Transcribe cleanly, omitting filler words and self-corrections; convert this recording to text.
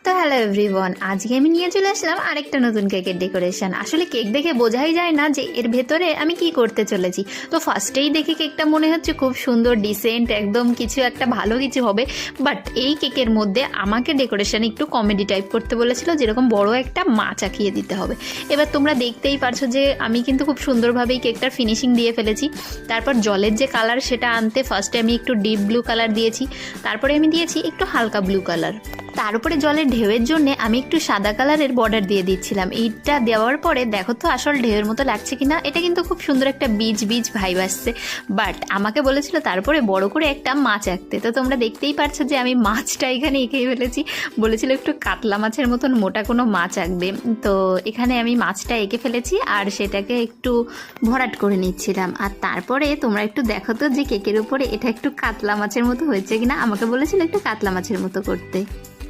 তো hello everyone, আজকে আমি নিয়ে চলে আসলাম আরেকটা নতুন কেকের ডেকোরেশন। আসলে কেক দেখে বোঝাই যায় না যে এর ভেতরে আমি কি করতে চলেছি। তো ফার্স্টেই দেখে কেকটা মনে হচ্ছে খুব সুন্দর, ডিসেন্ট, একদম কিছু একটা ভালো কিছু হবে। বাট এই কেকের মধ্যে আমাকে ডেকোরেশন একটু কমেডি টাইপ করতে বলেছিল, যেরকম বড় একটা মাছ আঁকিয়ে দিতে হবে। এবার তোমরা দেখতেই পারছো যে আমি কিন্তু খুব সুন্দরভাবেই কেকটার ফিনিশিং দিয়ে ফেলেছি। তারপর জলের যে কালার সেটা আনতে ফার্স্টে আমি একটু ডিপ ব্লু কালার দিয়েছি, তারপরে আমি দিয়েছি একটু হালকা ব্লু কালার। তার উপরে জলের ঢেউয়ের জন্য আমি একটু সাদা কালারের বর্ডার দিয়ে দিচ্ছিলাম। এইটা দেওয়ার পরে দেখো তো আসল ঢেউয়ের মতো লাগছে কিনা। এটা কিন্তু খুব সুন্দর একটা বীজ বীজ ভাইব আসছে। বাট আমাকে বলেছিল তারপরে বড় করে একটা মাছ আঁকতে, তো তোমরা দেখতেই পারছো যে আমি মাছটা এখানে এঁকেই ফেলেছি। বলেছিল একটু কাতলা মাছের মতন মোটা কোনো মাছ আঁকবে, তো এখানে আমি মাছটা এঁকে ফেলেছি আর সেটাকে একটু ভরাট করে নিচ্ছিলাম। আর তারপরে তোমরা একটু দেখো তো যে কেকের উপরে এটা একটু কাতলা মাছের মতো হয়েছে কিনা। আমাকে বলেছিল একটু কাতলা মাছের মতো করতে।